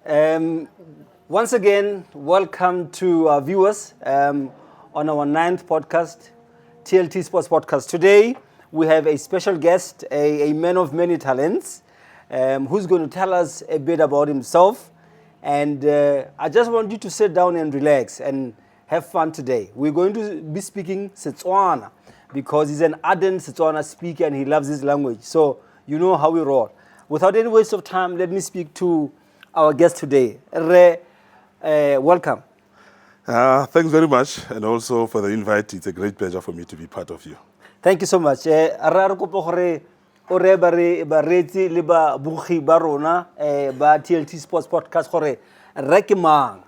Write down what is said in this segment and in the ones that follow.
Um, Once again, welcome to our viewers on our 9th podcast, TLT Sports Podcast. Today, we have a special guest, a man of many talents, who's going to tell us a bit about himself. And I just want you to sit down and relax and have fun today. We're going to be speaking Setswana because he's an ardent Setswana speaker and he loves his language. So you know how we roll. Without any waste of time, let me speak to our guest today. Welcome. Thanks very much, and also for the invite. It's a great pleasure for me to be part of you. Thank you so much. Re kopa gore o re baretsi le ba bugi ba rona ba TLT Sports Podcast gore re ke mang.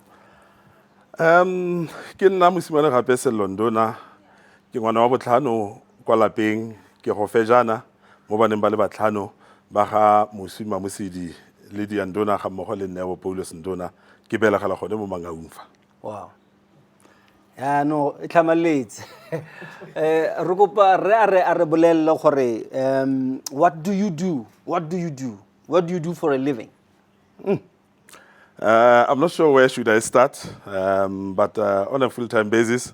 Ke nna mosimane gape Sello Nduna, ke ngwana wa botlhano kwa lapeng, ke go fejana mo baneng ba le batlhano ba ga Mosima Mosidi le di Nduna ga mmogo le Neo Paulus Nduna ke belegela gone mo Mangaungfa. Wow. Yeah, no, e tlhamaletse. Re kopa re re bolelle gore what do you do? What do you do? What do you do for a living? I'm not sure where should I start, but on a full-time basis,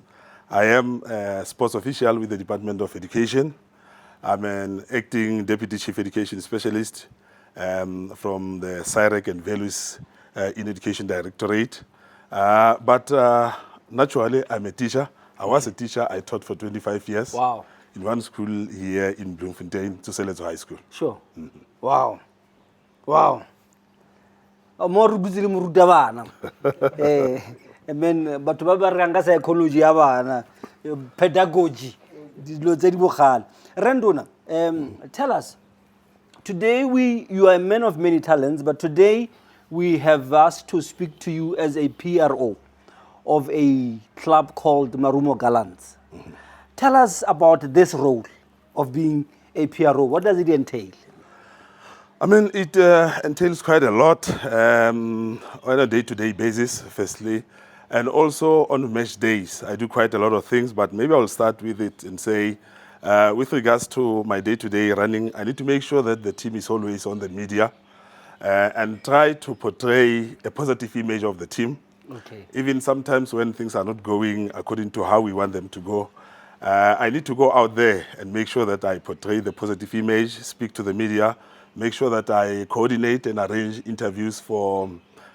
I am a sports official with the Department of Education. I'm an acting Deputy Chief Education Specialist from the CIREC and Values in Education Directorate. But naturally, I'm a teacher. I was a teacher. I taught for 25 years. Wow. In one school here in Bloemfontein, to Sello High School. Sure. Mm-hmm. Wow. Wow. Mo re butse le moruta bana. Batho ba ba ranga psychology ya bana, pedagogy, dilo tse di bogale. Nduna, tell us, today you are a man of many talents, but today we have asked to speak to you as a PRO of a club called Marumo Gallants. Mm-hmm. Tell us about this role of being a PRO. What does it entail? I mean, it entails quite a lot on a day-to-day basis, firstly, and also on match days. I do quite a lot of things, but maybe I'll start with it and say, with regards to my day-to-day running, I need to make sure that the team is always on the media and try to portray a positive image of the team. Okay. Even sometimes when things are not going according to how we want them to go, I need to go out there and make sure that I portray the positive image, speak to the media, make sure that I coordinate and arrange interviews for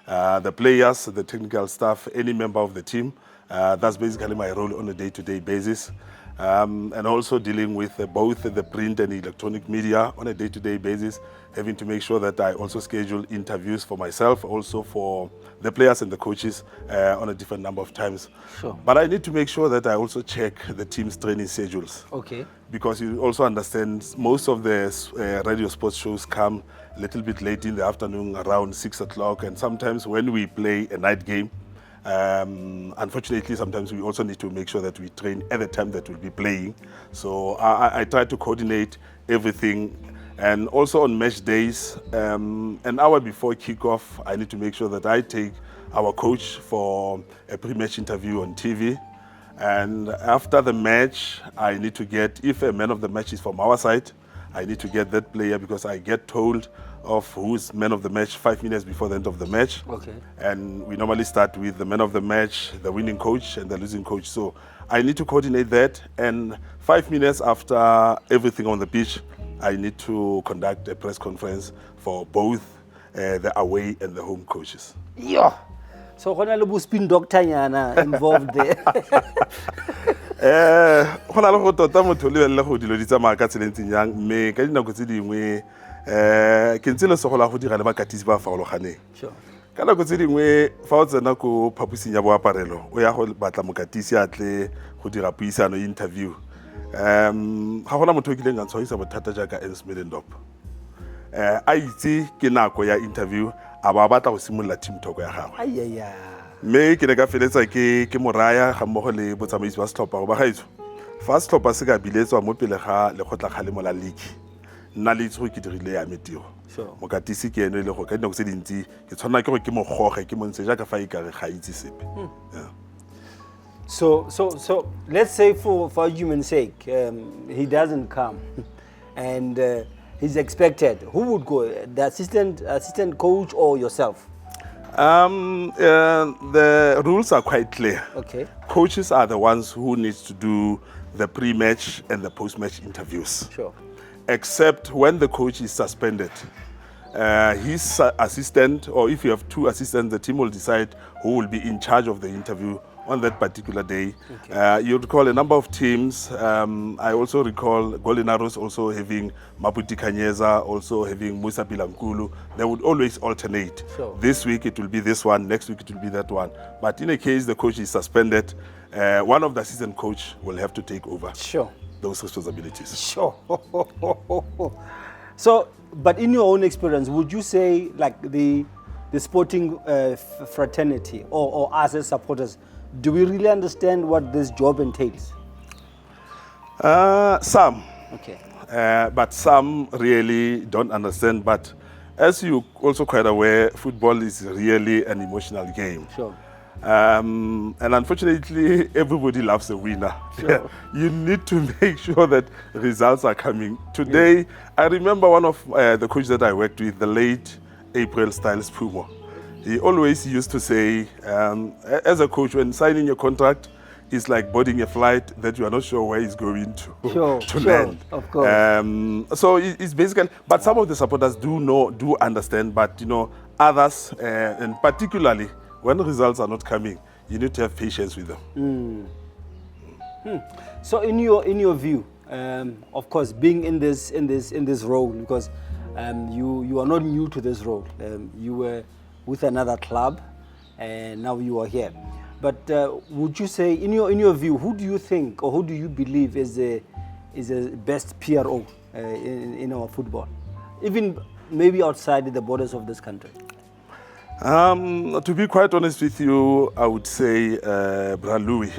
the players, the technical staff, any member of the team. That's basically my role on a day-to-day basis. And also dealing with both the print and electronic media on a day-to-day basis, having to make sure that I also schedule interviews for myself, also for the players and the coaches on a different number of times. Sure. But I need to make sure that I also check the team's training schedules. Okay. Because you also understand most of the radio sports shows come a little bit late in the afternoon, around 6 o'clock, and sometimes when we play a night game, unfortunately, sometimes we also need to make sure that we train at the time that we'll be playing. So I try to coordinate everything. And also on match days, an hour before kickoff, I need to make sure that I take our coach for a pre-match interview on TV. And after the match, I need to get, if a man of the match is from our side, I need to get that player because I get told of who's man of the match 5 minutes before the end of the match. Okay. And we normally start with the man of the match, the winning coach, and the losing coach. So I need to coordinate that. And 5 minutes after everything on the pitch, I need to conduct a press conference for both the away and the home coaches. Yeah. So go na le bo spin doctor nyana involved there. Go na le go tota motho le belle go dilo di tsamaya ka tseleng yang mme ka dinako tse dingwe ke ntse le sogola go dira le bakatisi ba farologaneng. Sure. Ka nako tse dingwe fa o tsena ko phaposing ya boaparelo o ya go batla mokatisi a tle go dira puisano interview. Ga gona motho o kileng a tshwaisa bothata jaaka Ensmedendop. A itse ke nako ya interview a ba batla go simolla team talk ya gagwe. Ayaya. Me ke ne ka feletsa ke moraya ga mmogo le botsamaisi ba setlhopha go ba gaetso. Fa setlhopha se ka biletswa mo pele ga lekgotla kgalemo la league. Nna le itse go ke dirile ya metiro. Sure. Mokatisi ke ene le go ka dinako tse dintsi ke tshwana ke go ke mo goge ke montshe jaaka fa e ka re ga itse sepe. Yeah. So let's say for argument's sake, he doesn't come, and he's expected. Who would go? The assistant coach or yourself? The rules are quite clear. Okay. Coaches are the ones who need to do the pre-match and the post-match interviews. Sure. Except when the coach is suspended. His assistant, or if you have two assistants, the team will decide who will be in charge of the interview on that particular day. Okay. You recall a number of teams. I also recall Golden Arrows also having Maputi Kanyeza, also having Musa Bilankulu. They would always alternate. Sure. This week it will be this one, next week it will be that one. But in a case the coach is suspended, one of the assistant coach will have to take over. Sure. Those responsibilities. Sure. So, but in your own experience, would you say like the sporting fraternity or us as supporters, do we really understand what this job entails? Some. Okay. But some really don't understand. But as you're also quite aware, football is really an emotional game. Sure. And unfortunately, everybody loves a winner. Sure. You need to make sure that results are coming. Today, I remember one of the coaches that I worked with, the late April Styles Pumo. He always used to say, as a coach, when signing your contract, it's like boarding a flight that you are not sure where it's going to land. Of course. So it's basically, but some of the supporters do understand, but others, and particularly when results are not coming, you need to have patience with them. So in your view, of course, being in this role, because you are not new to this role. You were with another club, and now you are here. But would you say, in your view, who do you think or who do you believe is the best PRO in our football, even maybe outside the borders of this country? To be quite honest with you, I would say Bra Louis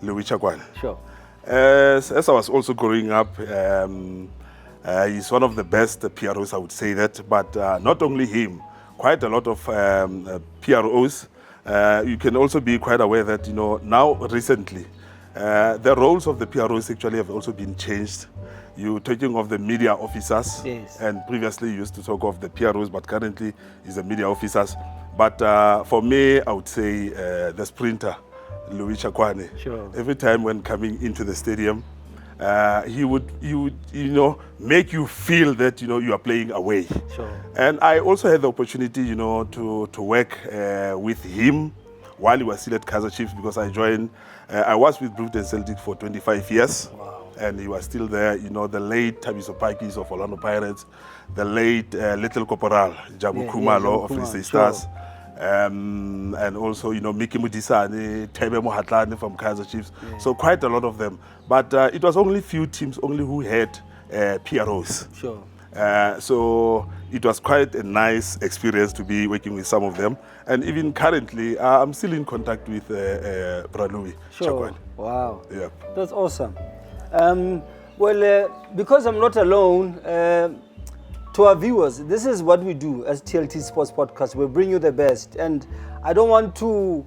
Chakwane. Sure. As I was also growing up, he's one of the best PROs, I would say that. But not only him, quite a lot of PROs. You can also be quite aware that now recently the roles of the PROs actually have also been changed. You're talking of the media officers, yes. And previously you used to talk of the PROs, but currently is the media officers. But for me, I would say the sprinter, Louis Chakwane. Sure. Every time when coming into the stadium, he would make you feel that you are playing away. Sure. And I also had the opportunity to work with him while he was still at Kaizer Chiefs, because I was with Mr Celtic for 25 years. Wow. And he was still there, the late Tabiso Pakis of Orlando Pirates, the late Little Corporal Jabu Kumalo of Free State Stars. Sure. And also, Miki Mudisani, Tebe Mohatlane from Kaizer Chiefs. Yeah. So quite a lot of them. But it was only few teams who had PROs. Sure. So it was quite a nice experience to be working with some of them. And even currently, I'm still in contact with Brad Louis. Sure. Wow. Yeah. That's awesome. Because I'm not alone, to our viewers, this is what we do as TLT Sports Podcast. We bring you the best. And I don't want to,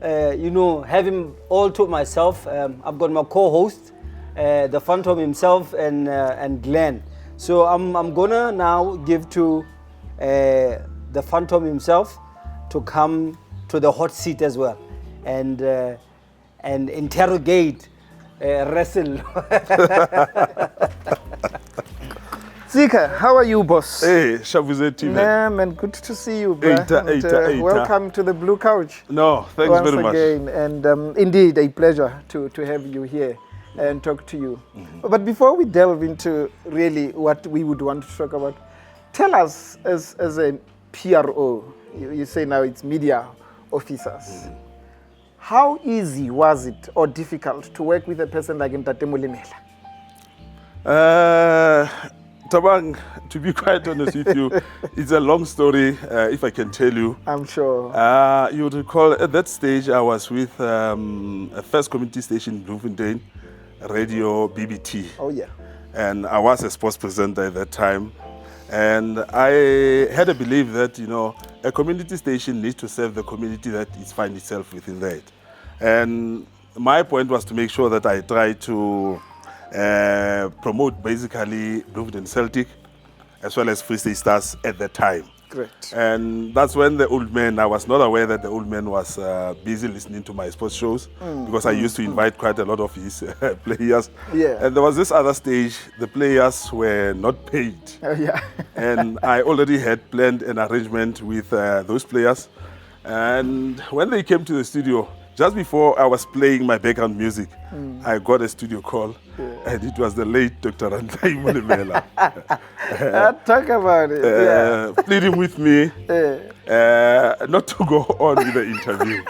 have him all to myself. I've got my co-host, the Phantom himself, and Glenn. So I'm gonna now give to the Phantom himself to come to the hot seat as well, and interrogate, wrestle. Zika, how are you, boss? Hey, Shabuzeti, man. Man, good to see you, bro. Welcome to the Blue Couch. No, thanks very much. Once again, and indeed a pleasure to have you here and talk to you. Mm-hmm. But before we delve into really what we would want to talk about, tell us as a PRO, you say now it's media officers, mm-hmm. How easy was it or difficult to work with a person like Ntate Molemela? Tabang, to be quite honest with you, it's a long story, if I can tell you. I'm sure. You would recall at that stage I was with a first community station in Bloemfontein, Radio BBT. Oh, yeah. And I was a sports presenter at that time. And I had a belief that, a community station needs to serve the community that it finds itself within that. And my point was to make sure that I try to promote basically Bloemfontein Celtic as well as Free State Stars at that time. Great. And that's when the old man, I was not aware that the old man was busy listening to my sports shows, because I used to invite quite a lot of his players. Yeah. And there was this other stage, the players were not paid. Yeah. And I already had planned an arrangement with those players. And when they came to the studio, just before I was playing my background music, I got a studio call, and it was the late Dr. Andlai Mulemela. Talk about it. Pleading with me not to go on with the interview.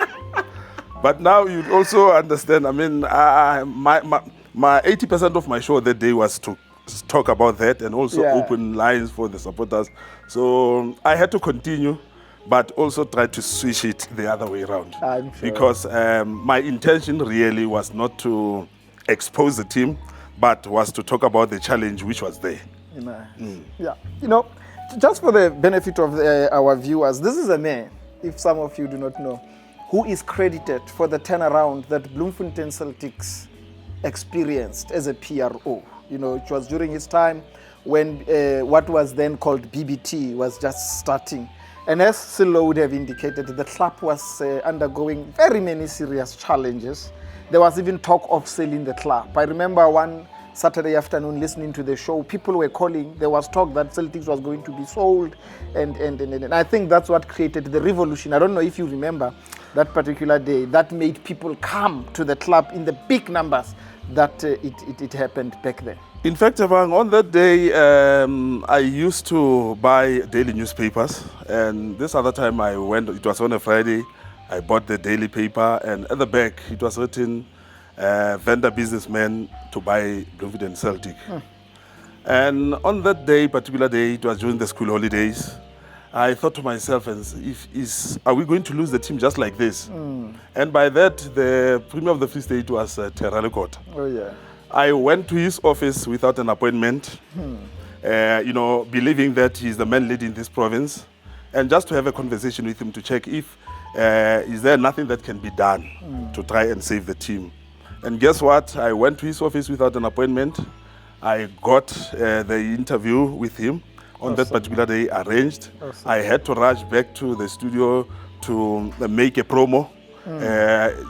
But now you also understand, I mean, my 80% of my show that day was to talk about that and also open lines for the supporters. So I had to continue, but also try to switch it the other way around. I'm sure. Because my intention really was not to expose the team, but was to talk about the challenge which was there. Yeah. You know, just for the benefit of our viewers, this is a man, if some of you do not know, who is credited for the turnaround that Bloemfontein Celtics experienced as a PRO. You know, it was during his time when what was then called BBT was just starting. And as Sello would have indicated, the club was undergoing very many serious challenges. There was even talk of selling the club. I remember one Saturday afternoon listening to the show, people were calling, there was talk that Celtics was going to be sold, and I think that's what created the revolution. I don't know if you remember that particular day, that made people come to the club in the big numbers that it happened back then. In fact, Evang, on that day, I used to buy daily newspapers, and this other time I went, it was on a Friday, I bought the daily paper, and at the back it was written, vendor businessman to buy Bloemfontein Celtic. And on that day, particular day, it was during the school holidays, I thought to myself, are we going to lose the team just like this? And by that, the Premier of the Free State was Terralekota. Oh yeah. I went to his office without an appointment, you know, believing that he's the man leading this province, and just to have a conversation with him to check if is there nothing that can be done to try and save the team. And guess what? I went to his office without an appointment. I got the interview with him on that particular day arranged. I had to rush back to the studio to make a promo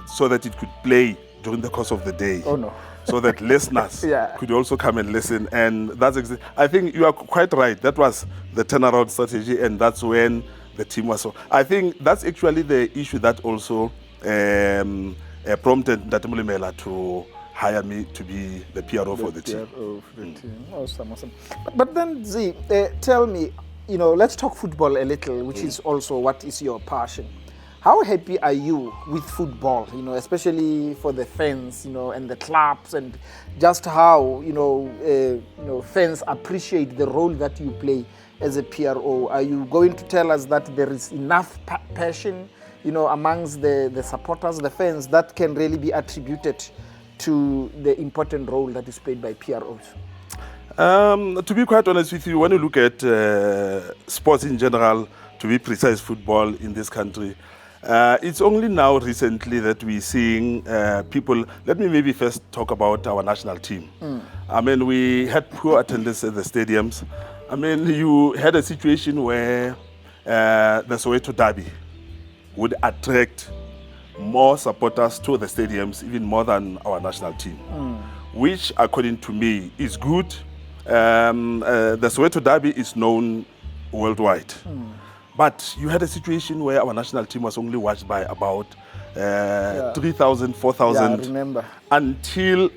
so that it could play during the course of the day. Oh no. So that listeners could also come and listen. And that's I think you are quite right. That was the turnaround strategy, and that's when the team was so. I think that's actually the issue that also prompted Dr. Mulemela to hire me to be the PRO for the team. PRO for the team. Awesome. But then, Z, tell me, you know, let's talk football a little, which is also what is your passion. How happy are you with football, you know, especially for the fans, you know, and the clubs, and just how, you know, fans appreciate the role that you play as a PRO? Are you going to tell us that there is enough passion, you know, amongst the supporters, the fans, that can really be attributed to the important role that is played by PROs? To be quite honest with you, when you look at sports in general, to be precise, football in this country, it's only now recently that we're seeing people. Let me maybe first talk about our national team. I mean, we had poor attendance at the stadiums. I mean, you had a situation where the Soweto Derby would attract more supporters to the stadiums, even more than our national team, which, according to me, is good. The Soweto Derby is known worldwide. But you had a situation where our national team was only watched by about 3,000, 4,000. Yeah, I remember. Until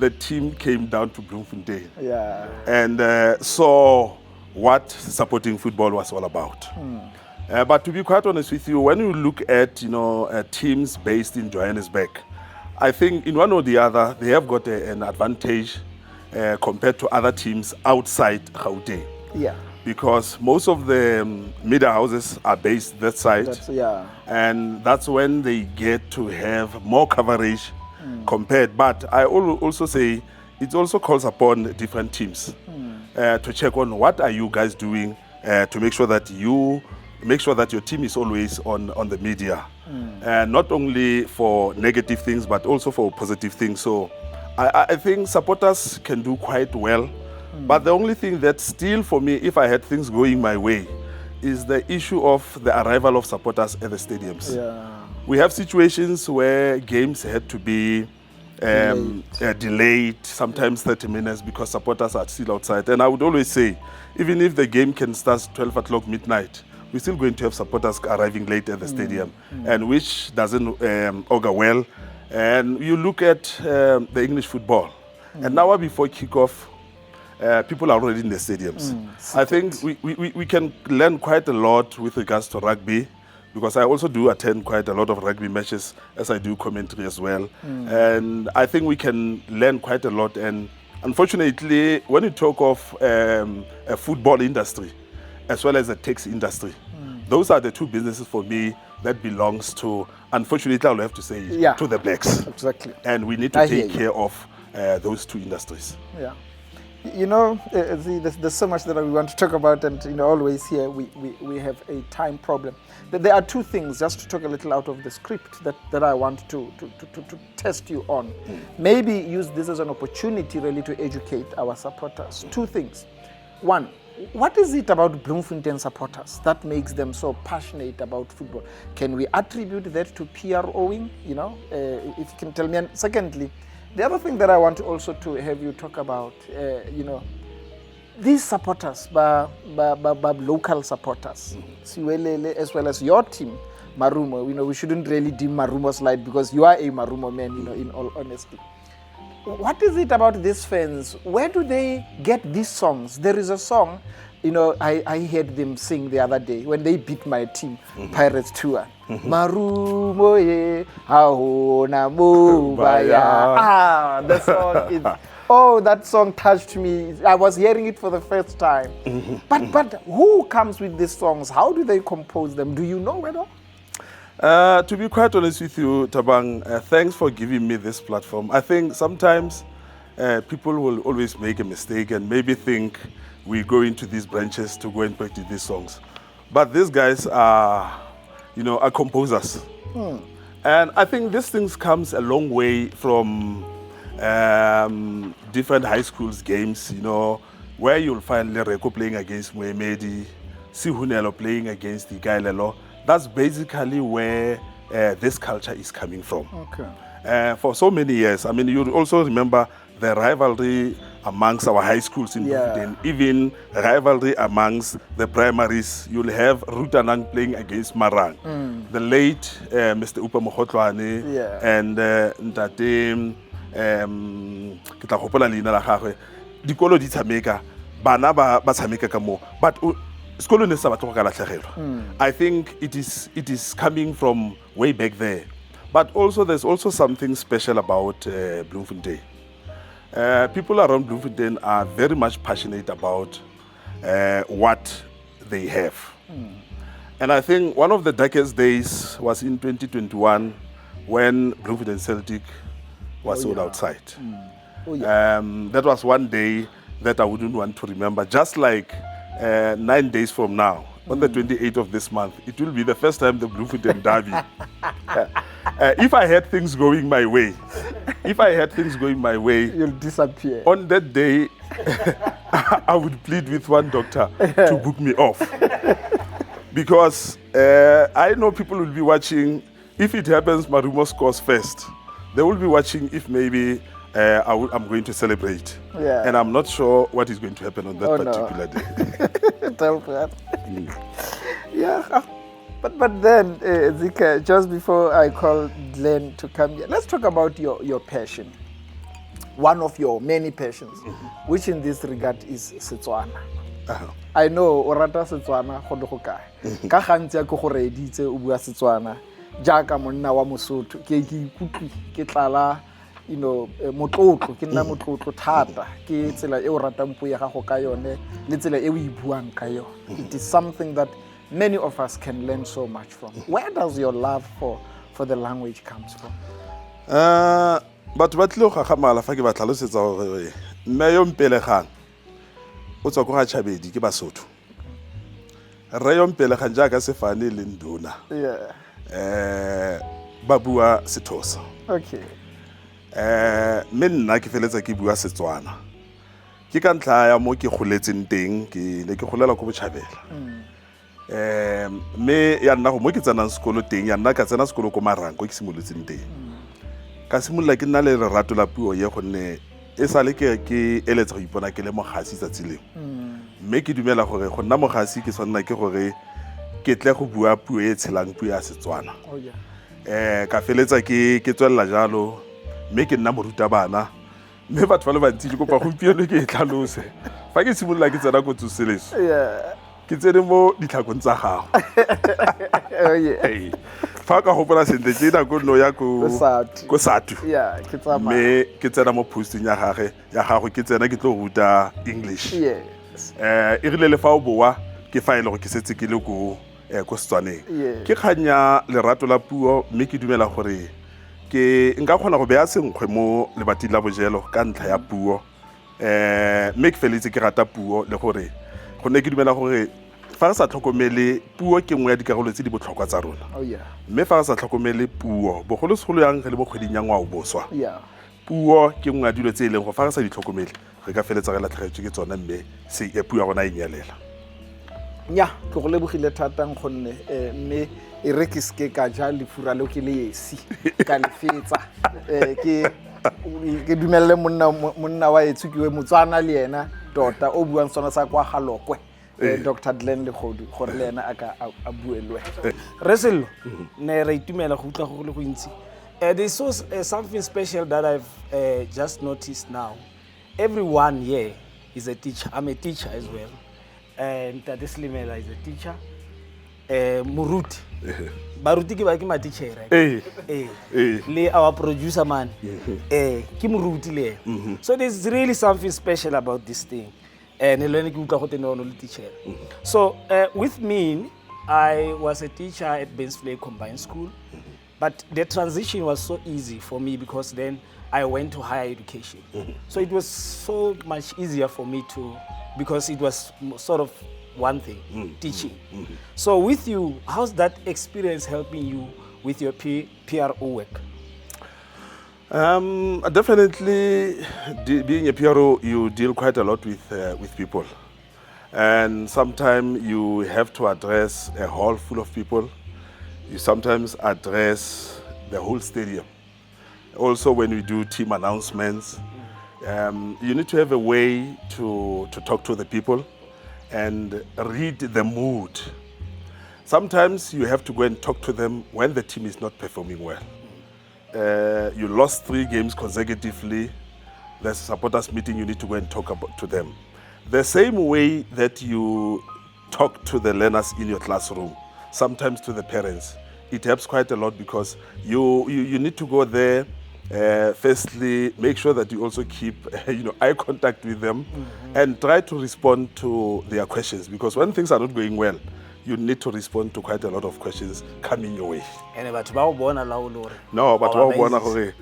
the team came down to Bloemfontein. Yeah. And saw what supporting football was all about. But to be quite honest with you, when you look at, you know, teams based in Johannesburg, I think in one or the other, they have got an advantage compared to other teams outside Gauteng. Yeah. Because most of the media houses are based that side. And that's when they get to have more coverage compared. But I also say it also calls upon different teams to check on what are you guys doing to make sure that your team is always on the media. Not only for negative things, but also for positive things. So I think supporters can do quite well But the only thing that still for me, if I had things going my way, is the issue of the arrival of supporters at the stadiums. Yeah. We have situations where games had to be delayed, sometimes 30 minutes, because supporters are still outside. And I would always say, even if the game can start 12 o'clock midnight, we're still going to have supporters arriving late at the stadium, and which doesn't augur well. And you look at the English football, an hour before kickoff, people are already in the stadiums. I think we can learn quite a lot with regards to rugby, because I also do attend quite a lot of rugby matches as I do commentary as well. And I think we can learn quite a lot. And unfortunately, when you talk of a football industry as well as a taxi industry, those are the two businesses for me that belongs to, unfortunately, I'll have to say, to the blacks. Exactly. And we need to take care of those two industries. Yeah. You know, there's so much that we want to talk about, and you know, always here we have a time problem. There are two things, just to talk a little out of the script, that I want to test you on. Maybe use this as an opportunity really to educate our supporters. Two things. One, what is it about Bloemfontein supporters that makes them so passionate about football? Can we attribute that to PROing? You know, if you can tell me. And secondly, the other thing that I want also to have you talk about, you know, these supporters, local supporters, Siwelele, as well as your team, Marumo. You know, we shouldn't really deem Marumo slight, because you are a Marumo man, you know, in all honesty. What is it about these fans? Where do they get these songs? There is a song, you know, I heard them sing the other day when they beat my team, Pirates Tour. Marumo ye, haona mubaya. That song is, oh, that song touched me. I was hearing it for the first time. But who comes with these songs? How do they compose them? Do you know at all? To be quite honest with you, Tabang, thanks for giving me this platform. I think sometimes people will always make a mistake and maybe think we go into these branches to go and practice these songs. But these guys are, you know, are composers. And I think these things comes a long way from different high schools games, you know, where you'll find Lereko playing against Moemedi, Sihunelo playing against the Gailelo. That's basically where this culture is coming from. Okay. For so many years, I mean, you also remember the rivalry amongst our high schools in Bloemfontein, even rivalry amongst the primaries. You'll have Rutanang playing against Marang. The late Mr. Upa Mohotlwane and Ntate, ke tla gopola leina la gagwe, dikolo di tshameka, bana ba tshameka ka mo, but I think it is coming from way back there. But also there's also something special about Bloemfontein. People around Bloemfontein are very much passionate about what they have. And I think one of the darkest days was in 2021 when Bloemfontein Celtic was sold outside. That was one day that I wouldn't want to remember. Just like 9 days from now, on the 28th of this month, it will be the first time the Bloemfontein Derby. If I had things going my way, You'll disappear. On that day, I would plead with one doctor to book me off. Because I know people will be watching. If it happens, Marumo scores first. They will be watching if maybe I'm going to celebrate. And I'm not sure what is going to happen on that particular day. Tell that. Yeah. But then, Zika, just before I call Glenn to come here, let's talk about your passion. One of your many passions, which in this regard is Setswana. I know orata Setswana go le go kae. Ka gantsi ya go go reditse o bua Setswana. Jaaka monna wa Mosotho ke ikutlwi ke tlala, you know, motlotlo ke nna motlotlo thata ke tsela e o ratang puo ya gago ka yone le tsela e o e buang ka yone. It is something that many of us can learn so much from. Where does your love for the language comes from? But tlilo ga gamala fa ke ba tlhalosetsa gore mme yo mpelegang o tswa go ga Chabedi ke Basotho. Re yo mpelegang jaaka Sefane le Nduna. Ba bua Sethosa. Okay. Me nna ke feletsa ke bua Setswana. ke ka ntlha ya mo ke goletseng teng ke ne ke golela ko Botjhabela mme ya nna go mo ke tsenang sekolo teng ya nna ka tsena sekolo ko Maranko ke simolotseng teng ka simolla ke nna le lerato la puo ye gonne e sale ke eletsa go ipona ke le mogasi tsatsi leo mme ke dumela gore go nna mogasi ke sonna ke gore ke tle go bua puo e tshelang puo ya Setswana ka feletsa ke tswella jalo mme ke nna morutabana mme batho ba le bantsi ke kopa gompieno ke e tlhalose fa ke simolla ke tsena go tsoseleso ke tsene mo ditlhakong tsa gago fa ka gopola sentle ke nako nno ya ko Satu mme ke tsena mo posting ya gago ke tsena ke tlo ruta English e rile le fa o boa ke fa ile go ke setse ke le ko Setswaneng ke kganya lerato la puo mme ke dumela gore ke nka kgona go beya senkgwe mo lebating la bojelo ka ntlha ya puo mme ke feletse ke rata puo le gore gonne ke dumela gore fa re sa tlhokomele puo ke nngwe ya dikarolo tse di botlhokwa tsa rona mme fa re sa tlhokomele puo bogolosegolo yang re le mo kgweding ya ngwao boswa puo ke nngwe ya dilo tse e leng go fa re sa di tlhokomele re ka feletsa re latlhegetswe ke tsona mme puo ya rona e nyelela nya ke go lebogile thatang gonne mme e re ke ske ka ja lefura leo ke le esi ka lefetsa ke dumelle monna wa etsukiwe Motswana le yena tota o buang sona sa kwa Galokwe Dr. Glenn Legodu gore le yena a buelwe Re Sello ne re itumela go utla go le go ntsi there's so something special that I've just noticed now. Everyone here is a teacher. I'm a teacher as well. And Tate Slimela is a teacher. Muruti. Baruti ke ba ke ma teacher right? Le our producer man. Ke Muruti le. So there's really something special about this thing. And Eleni ke utla go tena no le teacher. So with me, I was a teacher at Bensfley Combined School. But the transition was so easy for me because then I went to higher education. So it was so much easier for me because it was sort of one thing, teaching. So with you, how's that experience helping you with your PRO work? Definitely, being a PRO, you deal quite a lot with people. And sometimes you have to address a hall full of people. You sometimes address the whole stadium. Also, when we do team announcements, you need to have a way to talk to the people and read the mood. Sometimes you have to go and talk to them when the team is not performing well. You lost 3 games consecutively. There's a supporters meeting, you need to go and talk to them. The same way that you talk to the learners in your classroom, sometimes to the parents, it helps quite a lot because you need to go there. Firstly, make sure that you also keep eye contact with them and try to respond to their questions, because when things are not going well, you need to respond to quite a lot of questions coming your way. And batho ba o bona la o lore. No, batho ba o bona gore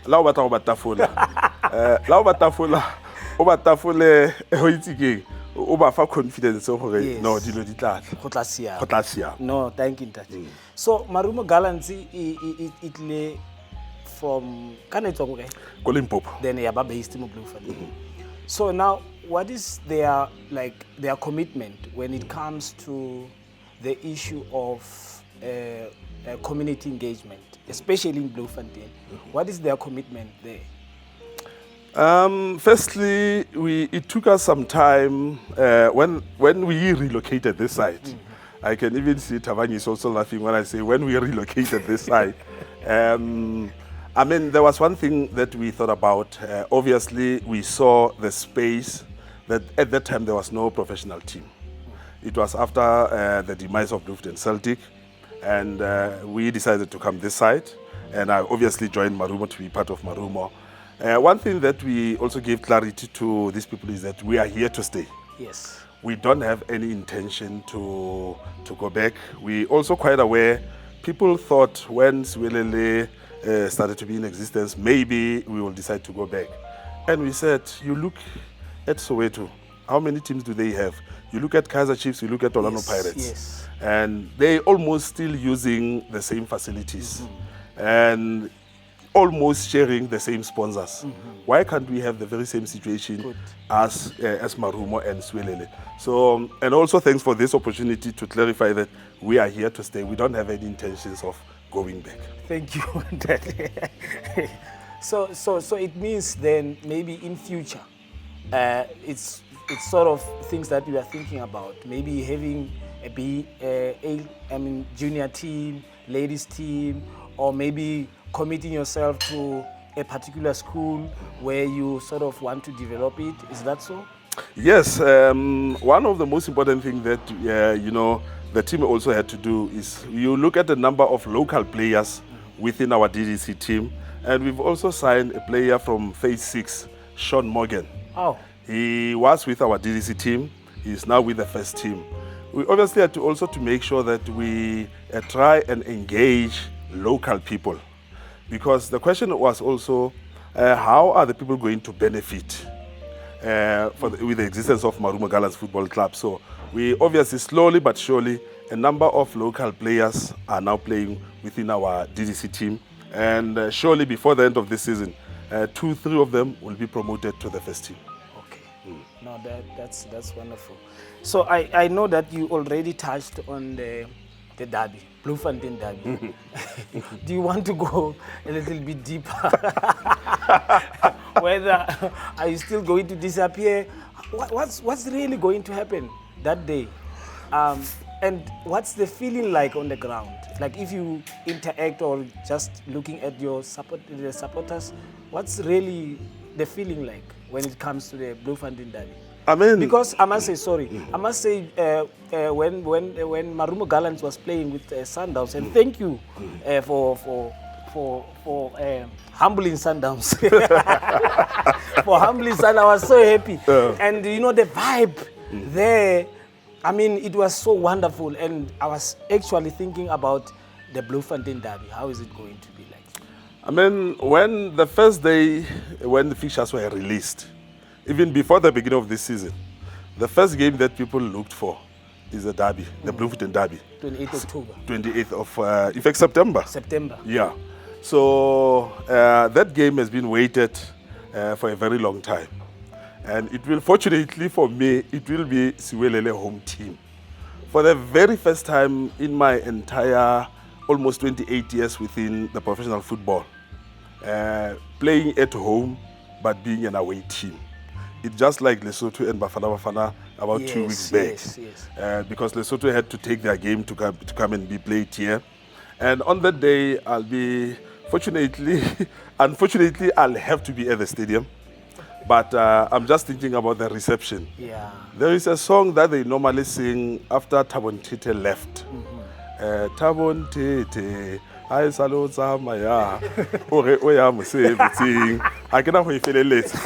la o batla go batafola. La o batafola, o batafole ho itsikeng. O ba fa confidence gore no dilo di tla go tla sia. Go tla sia. No, thank you Tate. So Marumo Gallantsi it le from Kanetswa go kae? Ko Limpopo. Then ya ba based mo Bloemfontein. So now what is their commitment when it comes to the issue of community engagement, especially in Bloemfontein? What is their commitment there? Firstly, it took us some time when we relocated this site. I can even see Tavani is also laughing when I say when we relocated this site. I mean, there was one thing that we thought about. Obviously, we saw the space that at that time there was no professional team. It was after the demise of Bloemfontein Celtic, and we decided to come this side. And I obviously joined Marumo to be part of Marumo. One thing that we also gave clarity to these people is that we are here to stay. Yes. We don't have any intention to go back. We also quite aware, people thought when Siwelele started to be in existence, maybe we will decide to go back. And we said, you look at Soweto, how many teams do they have? You look at Kaizer Chiefs, you look at Orlando Pirates. And they almost still using the same facilities. And almost sharing the same sponsors. Why can't we have the very same situation as Marumo and Swelele? So, and also thanks for this opportunity to clarify that we are here to stay. We don't have any intentions of going back. Thank you. So it means then maybe in future, it's sort of things that we are thinking about. Maybe having a junior team, ladies team, or maybe committing yourself to a particular school where you sort of want to develop it. Is that so? Yes, one of the most important things that the team also had to do is you look at the number of local players within our DDC team, and we've also signed a player from Phase 6, Sean Morgan. Oh. He was with our DDC team. He's now with the first team. We obviously had to also to make sure that we try and engage local people, because the question was also how are the people going to benefit with the existence of Marumo Gallants Football Club. So we obviously slowly but surely, a number of local players are now playing within our DDC team, and surely before the end of this season, 2-3 of them will be promoted to the first team. Okay. No, that's wonderful. So I know that you already touched on the derby, Bloemfontein derby. Do you want to go a little bit deeper? Whether are you still going to disappear? What's really going to happen that day? And what's the feeling like on the ground? Like if you interact or just looking at the supporters, what's really the feeling like when it comes to the Bloemfontein derby? I mean, because I must say, when Marumo Gallants was playing with Sundowns, and thank you for humbling Sundowns. For humbling Sundowns, I was so happy. And you know, the vibe there, I mean, it was so wonderful. And I was actually thinking about the Bloemfontein derby. How is it going to be like? I mean, when the first day, when the fixtures were released, even before the beginning of this season, the first game that people looked for is the derby, the Bloemfontein derby. 28th October. 28th of, in fact, September. September. Yeah. So that game has been waited for a very long time. And it will, fortunately for me, it will be Siwelele home team. For the very first time in my entire almost 28 years within the professional football, playing at home but being an away team. It's just like Lesotho and Bafana Bafana about 2 weeks back. Because Lesotho had to take their game to come and be played here. And on that day, I'll be, unfortunately, I'll have to be at the stadium. But I'm just thinking about the reception. Yeah. There is a song that they normally sing after Thabo Ntete left. Thabo Ntete, I salute Maya. Ore ya mosebetsing. Ha ke na go ifeleletsa.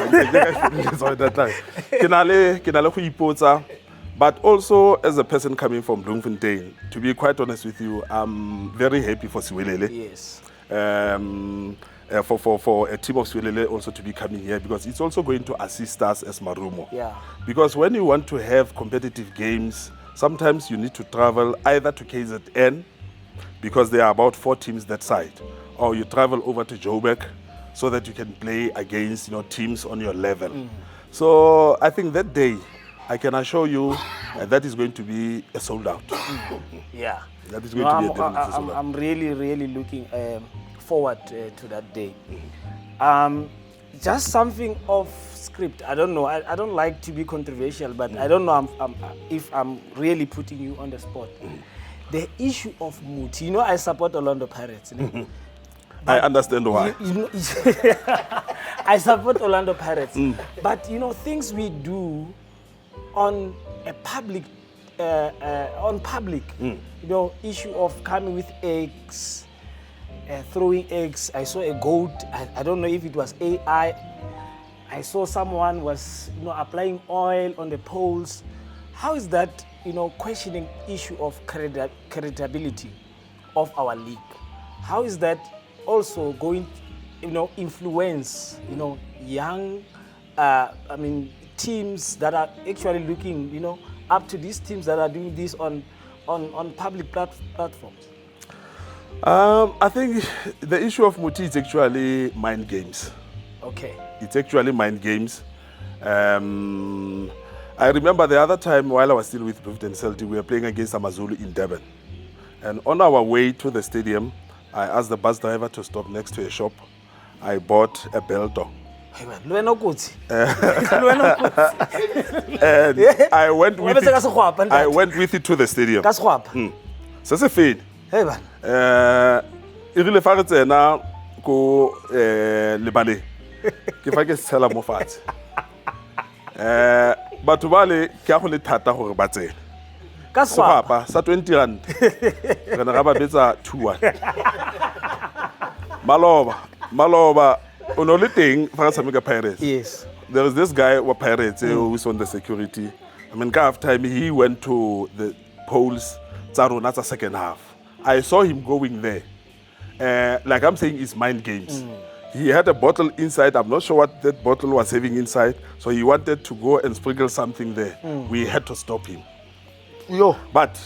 Ke na le go ipotsa. But also, as a person coming from Bloemfontein, to be quite honest with you, I'm very happy for Siwelele. Yes. For a team of Siwelele also to be coming here, because it's also going to assist us as Marumo. Yeah. Because when you want to have competitive games, sometimes you need to travel either to KZN, because there are about 4 teams that side, or you travel over to Joburg so that you can play against teams on your level. So I think that day, I can assure you that is going to be a sold out. Yeah. That is going to be a definite sold out. I'm really, really looking forward to that day. Just something off script. I don't know. I don't like to be controversial, but I don't know if I'm really putting you on the spot. The issue of Muti. I support Orlando Pirates. I understand why. I support Orlando Pirates. But things we do on a public, issue of coming with eggs, throwing eggs. I saw a goat. I don't know if it was AI. I saw someone was applying oil on the poles. How is that questioning issue of credibility of our league? How is that also going influence young teams that are actually looking up to these teams that are doing this on public platforms? I think the issue of Muti is actually mind games. Okay. It's actually mind games. I remember the other time while I was still with Mr Sello, we were playing against Amazulu in Durban. And on our way to the stadium, I asked the bus driver to stop next to a shop. I bought a belto. Hey man, lo wena o kotsi. And I went with it to the stadium. Ka segwapa. Se se fele. Hey man. E rile fa re tsena ko lebale. Ke fa ke tshela mo fatshe. Batho ba le ke a go le thata gore ba tsene. Ka segwapa sa 20 rand. Re ne ga ba betsa 2-1. Maloba only thing for Samika Pirates. Yes. There was this guy with Pirates who's on the security. I mean, half time he went to the polls. That's a second half. I saw him going there. Like I'm saying, it's mind games. He had a bottle inside. I'm not sure what that bottle was having inside. So he wanted to go and sprinkle something there. We had to stop him. Yo. But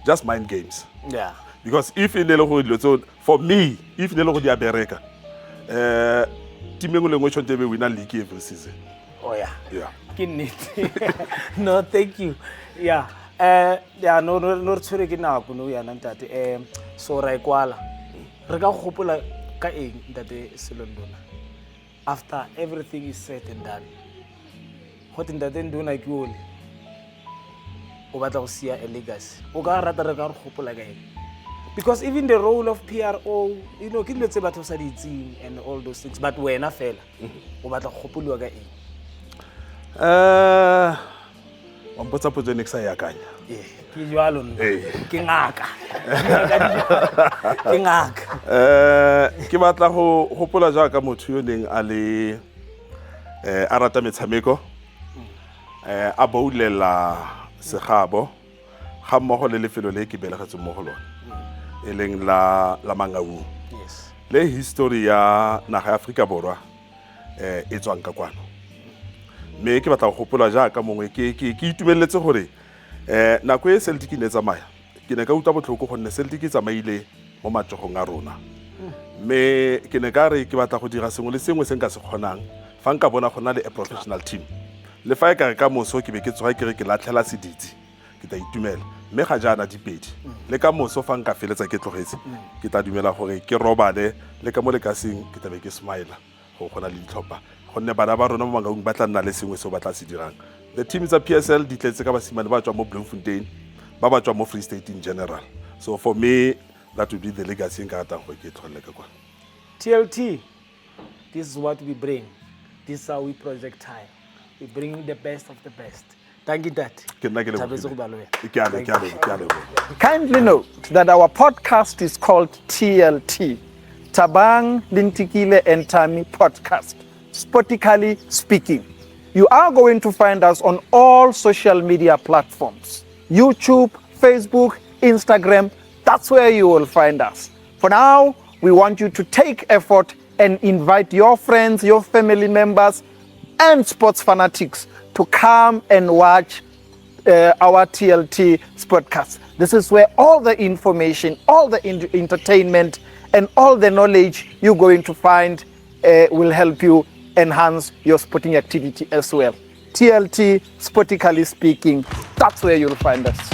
just mind games. Yeah. Because if in the for me, if in the America, team win league every season. Oh yeah. Yeah. No, thank you. Yeah. Yeah, no tswere ke nako no ya ntate. So ra ikwala. Re ka gopola ka eng ntate Sello Nduna. After everything is said and done. What ntate Nduna ke ole. O batla go sia a legacy. O ka rata re ka gopola ka eng. Because even the role of PRO, you know, ke letse batho sa ditsing and all those things, but wena fela o batla go gopolwa ka eng. Wa mpotsa potso ne ke sa yakanya. Ke jwalo nna. Ke ngaka. Ke ngaka. Ke batla go gopola jaaka motho yo neng a le a rata metshameko. A boulela segabo ga mmogo le lefelo le ke belegetseng mo go lona. Eleng la Mangaung. Yes. Le history ya naga ya Afrika Borwa e tswang ka kwano. Me ke batla go gopola jaaka mongwe ke itumeletse gore nako e Celtic ne tsamaya ke ne ka utlwa botlhoko gonne Celtic e tsamaile mo matsogong a rona. Me ke ne ka re ke batla go dira sengwe le sengwe se nka se kgonang fa nka bona gona le a professional team. Le fa e ka re ka moso ke be ke tsoga ke re ke latlhela seditsi ke tla itumela. Me ga jana dipedi le ka moso fa nka feletsa ke tlogetse ke tla dumela gore ke robale le ka mo le ka seng ke tla be ke smile go gona le ditlhopha gonne bana ba rona mo Mangaung ba tla nna le sengwe se ba tla se dirang. The teams of PSL di tletse ka basimane ba tswa mo Bloemfontein ba ba tswa mo Free State in general. So for me that would be the legacy nka ratang go ke tlholela ka kwa. TLT, this is what we bring. This is how we projectile. We bring the best of the best. Thank you, Dad. Kindly note that our podcast is called TLT, Tabang Lintikile and Tami Podcast, spotically speaking. You are going to find us on all social media platforms, YouTube, Facebook, Instagram. That's where you will find us. For now, we want you to take effort and invite your friends, your family members, and sports fanatics to come and watch our TLT Sportcast. This is where all the information, all the entertainment, and all the knowledge you're going to find will help you enhance your sporting activity as well. TLT, sportically speaking, that's where you'll find us.